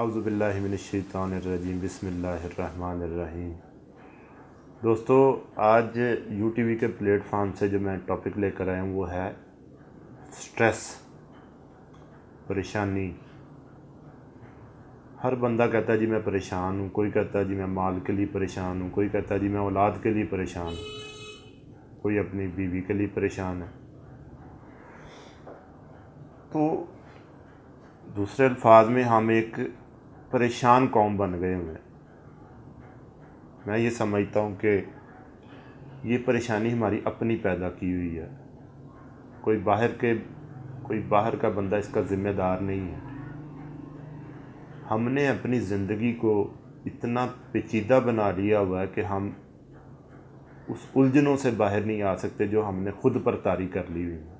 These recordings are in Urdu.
اعوذ باللہ من الشیطان الرجیم بسم اللہ الرحمن الرحیم۔ دوستو، آج یو ٹی وی کے پلیٹ فارم سے جو میں ٹاپک لے کر آیا ہوں وہ ہے سٹریس، پریشانی۔ ہر بندہ کہتا ہے جی میں پریشان ہوں، کوئی کہتا ہے جی میں مال کے لیے پریشان ہوں، کوئی کہتا ہے جی میں اولاد کے لیے پریشان ہوں، کوئی اپنی بیوی کے لیے پریشان ہے۔ تو دوسرے الفاظ میں ہم ایک پریشان قوم بن گئے ہوئے ہیں۔ میں یہ سمجھتا ہوں کہ یہ پریشانی ہماری اپنی پیدا کی ہوئی ہے، کوئی باہر کا بندہ اس کا ذمہ دار نہیں ہے۔ ہم نے اپنی زندگی کو اتنا پیچیدہ بنا لیا ہوا ہے کہ ہم اس الجھنوں سے باہر نہیں آ سکتے جو ہم نے خود پر طاری کر لی ہوئی ہے۔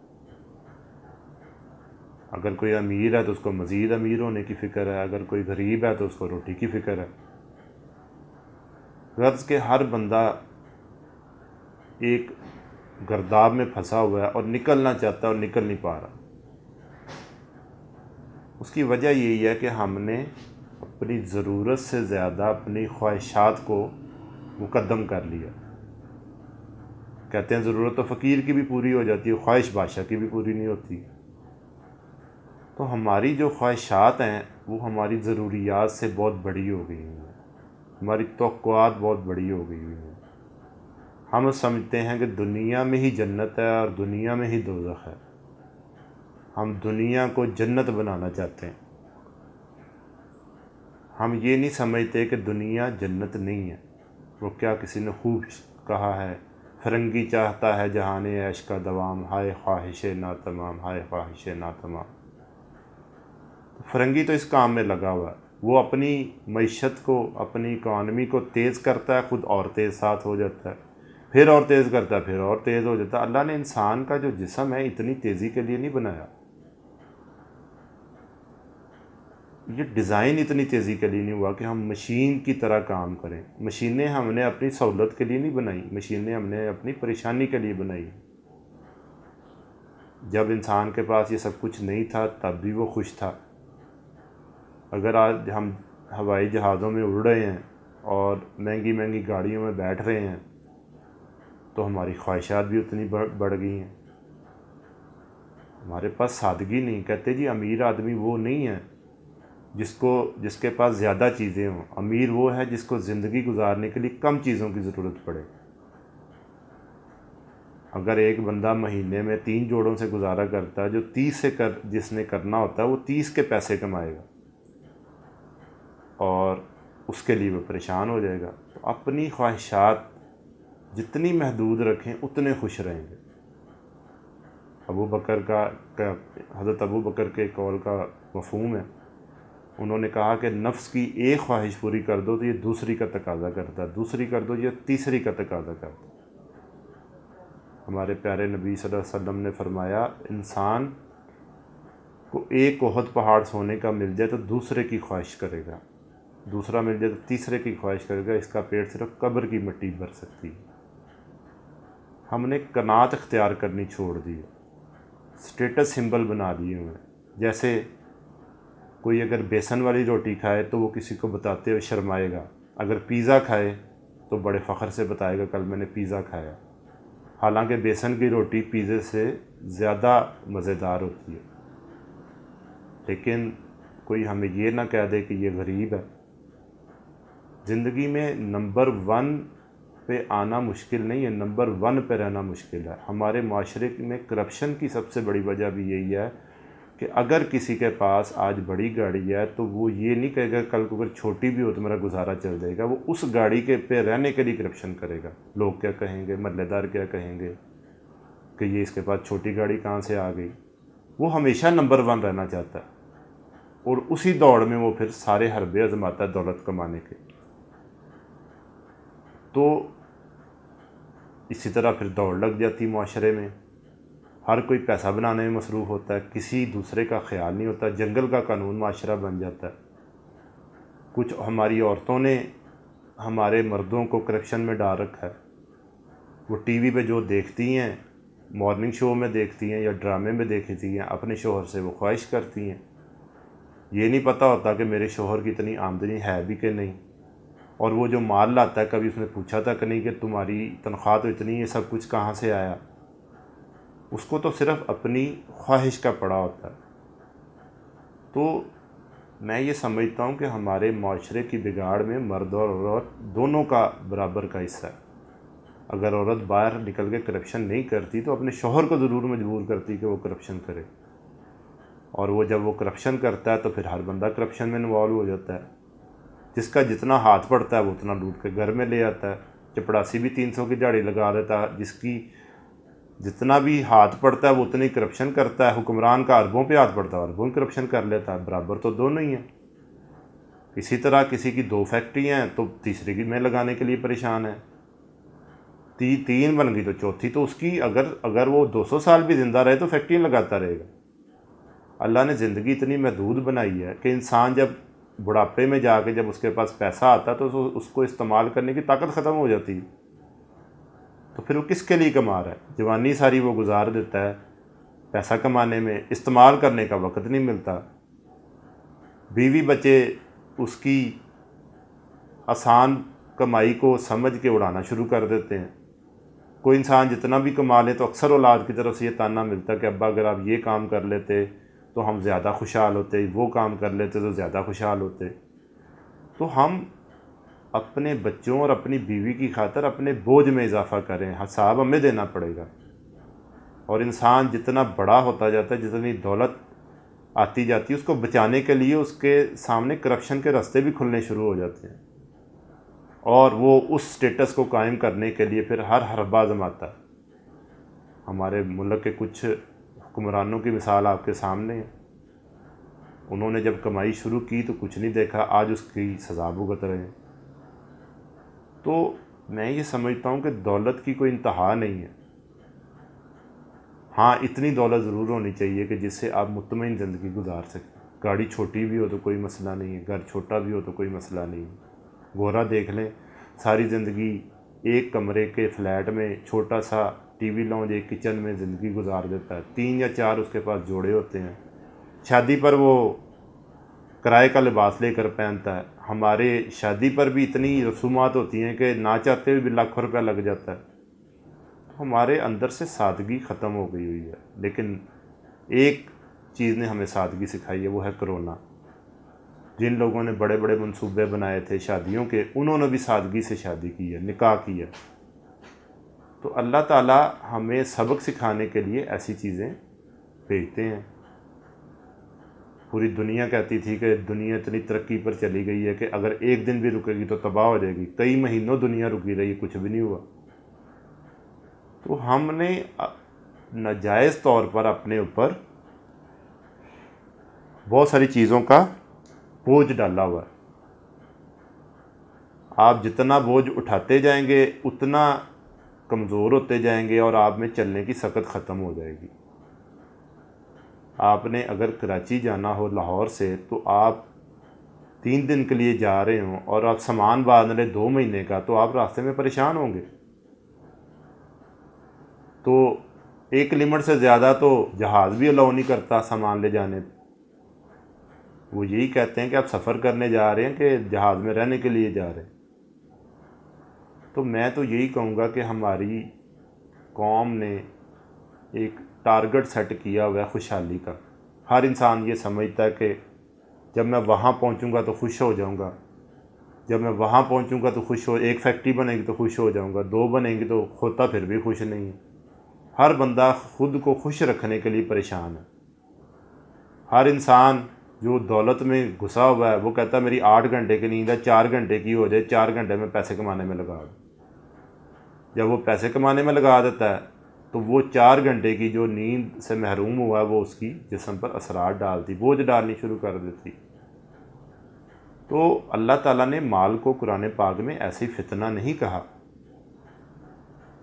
اگر کوئی امیر ہے تو اس کو مزید امیر ہونے کی فکر ہے، اگر کوئی غریب ہے تو اس کو روٹی کی فکر ہے۔ غرض کہ ہر بندہ ایک گرداب میں پھنسا ہوا ہے اور نکلنا چاہتا ہے اور نکل نہیں پا رہا۔ اس کی وجہ یہی ہے کہ ہم نے اپنی ضرورت سے زیادہ اپنی خواہشات کو مقدم کر لیا۔ کہتے ہیں ضرورت تو فقیر کی بھی پوری ہو جاتی ہے، خواہش بادشاہ کی بھی پوری نہیں ہوتی۔ تو ہماری جو خواہشات ہیں وہ ہماری ضروریات سے بہت بڑی ہو گئی ہیں، ہماری توقعات بہت بڑی ہو گئی ہیں۔ ہم سمجھتے ہیں کہ دنیا میں ہی جنت ہے اور دنیا میں ہی دوزخ ہے۔ ہم دنیا کو جنت بنانا چاہتے ہیں۔ ہم یہ نہیں سمجھتے کہ دنیا جنت نہیں ہے۔ وہ کیا کسی نے خوب کہا ہے، فرنگی چاہتا ہے جہان عیش کا دوام، ہائے خواہش ناتمام، ہائے خواہش ناتمام۔ فرنگی تو اس کام میں لگا ہوا ہے، وہ اپنی معیشت کو، اپنی اکانومی کو تیز کرتا ہے، خود اور تیز ساتھ ہو جاتا ہے، پھر اور تیز کرتا ہے، پھر اور تیز ہو جاتا ہے۔ اللہ نے انسان کا جو جسم ہے اتنی تیزی کے لیے نہیں بنایا، یہ ڈیزائن اتنی تیزی کے لیے نہیں ہوا کہ ہم مشین کی طرح کام کریں۔ مشینیں ہم نے اپنی سہولت کے لیے نہیں بنائی، مشینیں ہم نے اپنی پریشانی کے لیے بنائی۔ جب انسان کے پاس یہ سب کچھ نہیں تھا تب بھی وہ خوش تھا۔ اگر آج ہم ہوائی جہازوں میں اڑ رہے ہیں اور مہنگی مہنگی گاڑیوں میں بیٹھ رہے ہیں تو ہماری خواہشات بھی اتنی بڑھ گئی ہیں۔ ہمارے پاس سادگی نہیں۔ کہتے جی امیر آدمی وہ نہیں ہے جس کے پاس زیادہ چیزیں ہوں، امیر وہ ہے جس کو زندگی گزارنے کے لیے کم چیزوں کی ضرورت پڑے۔ اگر ایک بندہ مہینے میں 3 جوڑوں سے گزارا کرتا ہے، جو 30 سے جس نے کرنا ہوتا ہے وہ 30 کے پیسے کمائے گا اور اس کے لیے وہ پریشان ہو جائے گا۔ تو اپنی خواہشات جتنی محدود رکھیں اتنے خوش رہیں گے۔ حضرت ابو بکر کے قول کا مفہوم ہے، انہوں نے کہا کہ نفس کی ایک خواہش پوری کر دو تو یہ دوسری کا تقاضا کرتا ہے، دوسری کر دو یہ تیسری کا تقاضا کرتا ہے۔ ہمارے پیارے نبی صلی اللہ علیہ وسلم نے فرمایا انسان کو ایک احد پہاڑ سونے کا مل جائے تو دوسرے کی خواہش کرے گا، دوسرا مل جائے تو تیسرے کی خواہش کرے گا، اس کا پیٹ صرف قبر کی مٹی بھر سکتی ہے۔ ہم نے قناعت اختیار کرنی چھوڑ دی ہے، سٹیٹس سمبل بنا دیے ہوئے ہیں۔ جیسے کوئی اگر بیسن والی روٹی کھائے تو وہ کسی کو بتاتے ہوئے شرمائے گا، اگر پیزا کھائے تو بڑے فخر سے بتائے گا کل میں نے پیزا کھایا، حالانکہ بیسن کی روٹی پیزے سے زیادہ مزیدار ہوتی ہے۔ لیکن کوئی ہمیں یہ نہ کہہ دے کہ یہ غریب ہے۔ زندگی میں نمبر 1 پہ آنا مشکل نہیں ہے، نمبر 1 پہ رہنا مشکل ہے۔ ہمارے معاشرے میں کرپشن کی سب سے بڑی وجہ بھی یہی ہے کہ اگر کسی کے پاس آج بڑی گاڑی ہے تو وہ یہ نہیں کہے گا کل کو اگر چھوٹی بھی ہو تو میرا گزارا چل جائے گا، وہ اس گاڑی کے پہ رہنے کے لیے کرپشن کرے گا۔ لوگ کیا کہیں گے، محلے دار کیا کہیں گے کہ یہ اس کے پاس چھوٹی گاڑی کہاں سے آ گئی۔ وہ ہمیشہ نمبر 1 رہنا چاہتا ہے اور اسی دوڑ میں وہ پھر سارے حربے آزماتا ہے دولت کمانے کے۔ تو اسی طرح پھر دوڑ لگ جاتی معاشرے میں، ہر کوئی پیسہ بنانے میں مصروف ہوتا ہے، کسی دوسرے کا خیال نہیں ہوتا، جنگل کا قانون معاشرہ بن جاتا ہے۔ کچھ ہماری عورتوں نے ہمارے مردوں کو کرپشن میں ڈال رکھا ہے، وہ ٹی وی پہ جو دیکھتی ہیں، مارننگ شو میں دیکھتی ہیں یا ڈرامے میں دیکھتی ہیں، اپنے شوہر سے وہ خواہش کرتی ہیں، یہ نہیں پتہ ہوتا کہ میرے شوہر کی اتنی آمدنی ہے بھی کہ نہیں، اور وہ جو مال لاتا ہے کبھی اس نے پوچھا تھا کہ نہیں کہ تمہاری تنخواہ تو اتنی ہے، سب کچھ کہاں سے آیا؟ اس کو تو صرف اپنی خواہش کا پڑا ہوتا ہے۔ تو میں یہ سمجھتا ہوں کہ ہمارے معاشرے کی بگاڑ میں مرد اور عورت دونوں کا برابر کا حصہ ہے۔ اگر عورت باہر نکل کے کرپشن نہیں کرتی تو اپنے شوہر کو ضرور مجبور کرتی کہ وہ کرپشن کرے، اور وہ جب وہ کرپشن کرتا ہے تو پھر ہر بندہ کرپشن میں انوالو ہو جاتا ہے۔ جس کا جتنا ہاتھ پڑتا ہے وہ اتنا لوٹ کے گھر میں لے آتا ہے۔ چپڑاسی بھی 300 کی دیہڑی لگا دیتا ہے، جس کی جتنا بھی ہاتھ پڑتا ہے وہ اتنی کرپشن کرتا ہے۔ حکمران کا اربوں پہ ہاتھ پڑتا ہے، اربوں کرپشن کر لیتا ہے، برابر تو دونوں ہی ہیں۔ اسی طرح کسی کی 2 فیکٹریاں ہیں تو تیسری کی میں لگانے کے لیے پریشان ہے، 3 بن گئی تو چوتھی تو اس کی، اگر وہ 200 سال بھی زندہ رہے تو فیکٹری لگاتا رہے گا۔ اللہ نے زندگی اتنی محدود بنائی ہے کہ انسان جب بڑھاپے میں جا کے جب اس کے پاس پیسہ آتا ہے تو اس کو استعمال کرنے کی طاقت ختم ہو جاتی ہے، تو پھر وہ کس کے لیے کما رہا ہے؟ جوانی ساری وہ گزار دیتا ہے پیسہ کمانے میں، استعمال کرنے کا وقت نہیں ملتا۔ بیوی بچے اس کی آسان کمائی کو سمجھ کے اڑانا شروع کر دیتے ہیں۔ کوئی انسان جتنا بھی کما لے تو اکثر اولاد کی طرف سے یہ تانا ملتا ہے کہ ابا اگر آپ یہ کام کر لیتے تو ہم زیادہ خوشحال ہوتے، وہ کام کر لیتے تو زیادہ خوشحال ہوتے۔ تو ہم اپنے بچوں اور اپنی بیوی کی خاطر اپنے بوجھ میں اضافہ کریں، حساب ہمیں دینا پڑے گا۔ اور انسان جتنا بڑا ہوتا جاتا ہے، جتنی دولت آتی جاتی ہے، اس کو بچانے کے لیے اس کے سامنے کرپشن کے راستے بھی کھلنے شروع ہو جاتے ہیں، اور وہ اس سٹیٹس کو قائم کرنے کے لیے پھر ہر حربہ آزماتا ہے۔ ہمارے ملک کے کچھ حکمرانوں کی مثال آپ کے سامنے ہے، انہوں نے جب کمائی شروع کی تو کچھ نہیں دیکھا، آج اس کی سزا بھگت رہے ہیں۔ تو میں یہ سمجھتا ہوں کہ دولت کی کوئی انتہا نہیں ہے۔ ہاں، اتنی دولت ضرور ہونی چاہیے کہ جس سے آپ مطمئن زندگی گزار سکیں۔ گاڑی چھوٹی بھی ہو تو کوئی مسئلہ نہیں ہے، گھر چھوٹا بھی ہو تو کوئی مسئلہ نہیں ہے۔ گورا دیکھ لیں، ساری زندگی ایک کمرے کے فلیٹ میں چھوٹا سا ٹی وی لاؤنج، ایک کچن میں زندگی گزار دیتا ہے، 3 یا 4 اس کے پاس جوڑے ہوتے ہیں، شادی پر وہ کرائے کا لباس لے کر پہنتا ہے۔ ہمارے شادی پر بھی اتنی رسومات ہوتی ہیں کہ نہ چاہتے ہوئے بھی لاکھوں روپیہ لگ جاتا ہے۔ ہمارے اندر سے سادگی ختم ہو گئی ہوئی ہے۔ لیکن ایک چیز نے ہمیں سادگی سکھائی ہے، وہ ہے کرونا۔ جن لوگوں نے بڑے بڑے منصوبے بنائے تھے شادیوں کے، انہوں نے بھی سادگی سے شادی کی ہے، نکاح کی ہے۔ تو اللہ تعالیٰ ہمیں سبق سکھانے کے لیے ایسی چیزیں بھیجتے ہیں۔ پوری دنیا کہتی تھی کہ دنیا اتنی ترقی پر چلی گئی ہے کہ اگر ایک دن بھی رکے گی تو تباہ ہو جائے گی۔ کئی مہینوں دنیا رکی رہی، کچھ بھی نہیں ہوا۔ تو ہم نے ناجائز طور پر اپنے اوپر بہت ساری چیزوں کا بوجھ ڈالا ہوا ہے۔ آپ جتنا بوجھ اٹھاتے جائیں گے اتنا کمزور ہوتے جائیں گے، اور آپ میں چلنے کی سکت ختم ہو جائے گی۔ آپ نے اگر کراچی جانا ہو لاہور سے تو آپ 3 دن کے لیے جا رہے ہوں اور آپ سامان باندھ لیں 2 مہینے کا، تو آپ راستے میں پریشان ہوں گے۔ تو ایک لمٹ سے زیادہ تو جہاز بھی الاؤ نہیں کرتا سامان لے جانے پہ۔ وہ یہی کہتے ہیں کہ آپ سفر کرنے جا رہے ہیں کہ جہاز میں رہنے کے لیے جا رہے ہیں۔ تو میں تو یہی کہوں گا کہ ہماری قوم نے ایک ٹارگٹ سیٹ کیا ہوا ہے خوشحالی کا۔ ہر انسان یہ سمجھتا ہے کہ جب میں وہاں پہنچوں گا تو خوش ہو جاؤں گا، جب میں وہاں پہنچوں گا تو ایک فیکٹری بنے گی تو خوش ہو جاؤں گا، 2 بنے گی تو ہوتا پھر بھی خوش نہیں ہے۔ ہر بندہ خود کو خوش رکھنے کے لیے پریشان ہے۔ ہر انسان جو دولت میں گھسا ہوا ہے وہ کہتا ہے میری 8 گھنٹے کی نیند ہے، 4 گھنٹے کی ہو جائے، 4 گھنٹے میں پیسے کمانے میں لگا دوں۔ جب وہ پیسے کمانے میں لگا دیتا ہے تو وہ 4 گھنٹے کی جو نیند سے محروم ہوا ہے وہ اس کی جسم پر اثرات ڈالتی، بوجھ ڈالنی شروع کر دیتی۔ تو اللہ تعالیٰ نے مال کو قرآن پاک میں ایسی فتنہ نہیں کہا،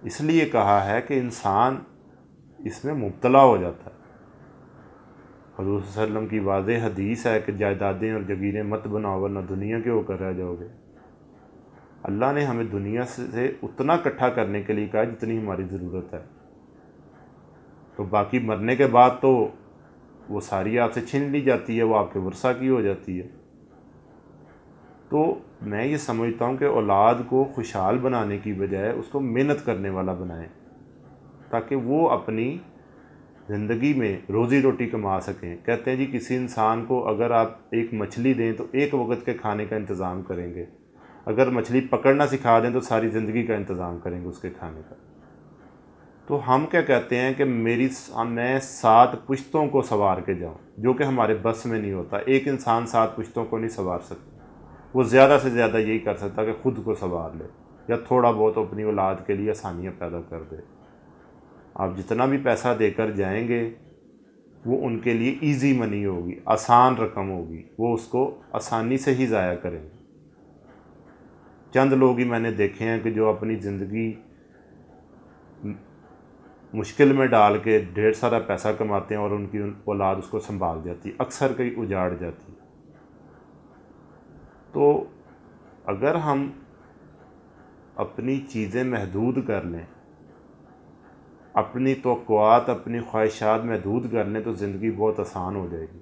اس لیے کہا ہے کہ انسان اس میں مبتلا ہو جاتا ہے۔ حضور صلی اللہ علیہ وسلم کی واضح حدیث ہے کہ جائیدادیں اور جگیریں مت بناؤ ورنہ دنیا کے ہو کر رہ جاؤ گے۔ اللہ نے ہمیں دنیا سے اتنا اکٹھا کرنے کے لیے کہا جتنی ہماری ضرورت ہے، تو باقی مرنے کے بعد تو وہ ساری آپ سے چھین لی جاتی ہے، وہ آپ کے ورثہ کی ہو جاتی ہے۔ تو میں یہ سمجھتا ہوں کہ اولاد کو خوشحال بنانے کی بجائے اس کو محنت کرنے والا بنائیں، تاکہ وہ اپنی زندگی میں روزی روٹی کما سکیں۔ کہتے ہیں جی کسی انسان کو اگر آپ ایک مچھلی دیں تو ایک وقت کے کھانے کا انتظام کریں گے، اگر مچھلی پکڑنا سکھا دیں تو ساری زندگی کا انتظام کریں گے اس کے کھانے کا۔ تو ہم کیا کہتے ہیں کہ میں 7 پشتوں کو سوار کے جاؤں، جو کہ ہمارے بس میں نہیں ہوتا۔ ایک انسان 7 پشتوں کو نہیں سوار سکتا، وہ زیادہ سے زیادہ یہی کر سکتا کہ خود کو سوار لے یا تھوڑا بہت اپنی اولاد کے لیے آسانیاں پیدا کر دے۔ آپ جتنا بھی پیسہ دے کر جائیں گے وہ ان کے لیے ایزی منی ہوگی، آسان رقم ہوگی، وہ اس کو آسانی سے ہی ضائع کریں گے۔ چند لوگ ہی میں نے دیکھے ہیں کہ جو اپنی زندگی مشکل میں ڈال کے ڈھیر سارا پیسہ کماتے ہیں اور ان کی اولاد اس کو سنبھال جاتی ہے، اکثر کئی اجاڑ جاتی ہے۔ تو اگر ہم اپنی چیزیں محدود کر لیں، اپنی توقعات اپنی خواہشات محدود کر لیں تو زندگی بہت آسان ہو جائے گی۔